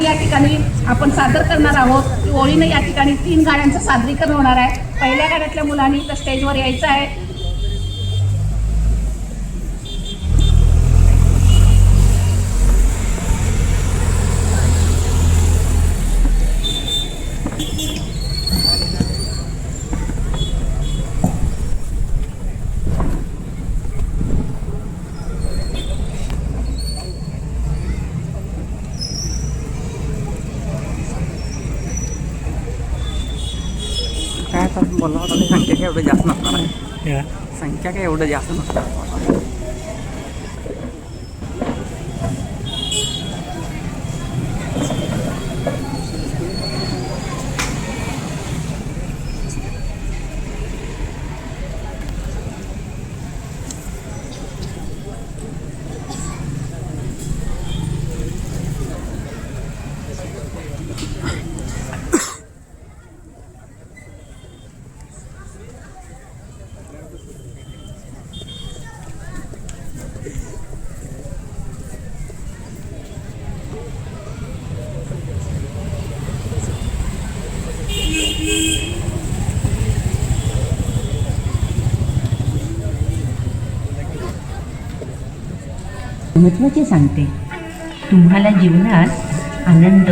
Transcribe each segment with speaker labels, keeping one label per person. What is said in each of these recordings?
Speaker 1: या ठिकाणी आपण सादर करणार आहोत की ओळीने या ठिकाणी 3 गाण्यांचं सादरीकरण होणार आहे। पहिल्या गाण्यातल्या मुलांनी तर स्टेजवर यायचं आहे।
Speaker 2: काय आता बोलला होता ते संख्या काय एवढं जास्त नसणार आहे। संख्या काय एवढं जास्त नसणार।
Speaker 3: महत्त्वाचे सांगते, तुम्हाला जीवनात आनंद,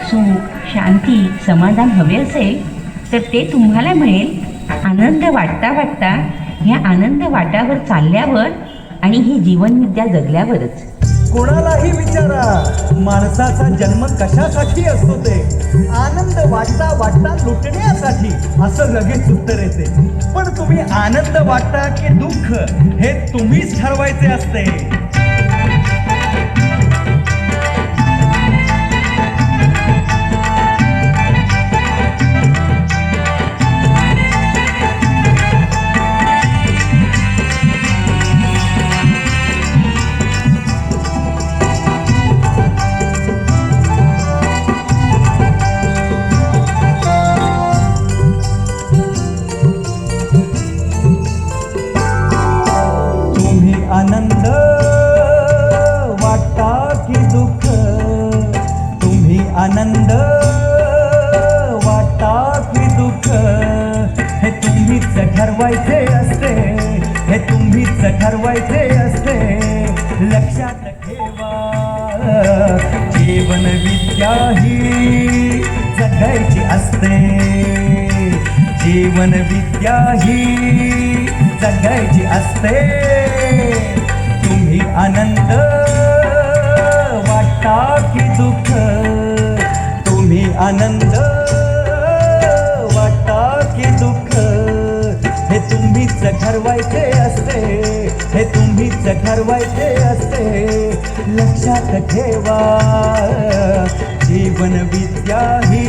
Speaker 3: सुख, शांती, समाधान हवे असेल तर ते तुम्हाला मिळेल आनंद वाटता वाटता, ह्या आनंद वाटावर चालल्यावर आणि ही जीवनविद्या जगल्यावरच।
Speaker 4: कोणालाही विचारा माणसाचा जन्म कशासाठी असतो ते आनंद वाटता वाटता लुटण्यासाठी असं लगेच उत्तर येते। पण तुम्ही आनंद वाटता की दुःख हे तुम्हीच ठरवायचे असते। आनंद वाटता की दुःख, तुम्ही आनंद वाटता की दुःख हे तुम्हीच ठरवायचे असते, हे तुम्हीच ठरवायचे असते। लक्षात ठेवा जीवन विद्या ही जगायची असते, जीवन विद्या ही जगायची असते। तुम्ही आनंद वाटता की दुःख, तुम्ही आनंद वाटता की दुःख हे तुम्हीच ठरवायचे असते, हे तुम्हीच ठरवायचे असते। लक्षात ठेवा जीवन विद्या ही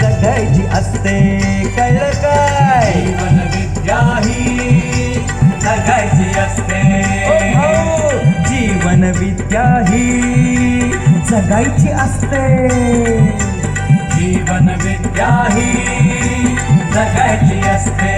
Speaker 4: जगायची असते। कळलं काय? जीवन विद्या ही जगायची असते। जीवन विद्या ही जगायची असते, जीवन विद्या ही जगायची असते।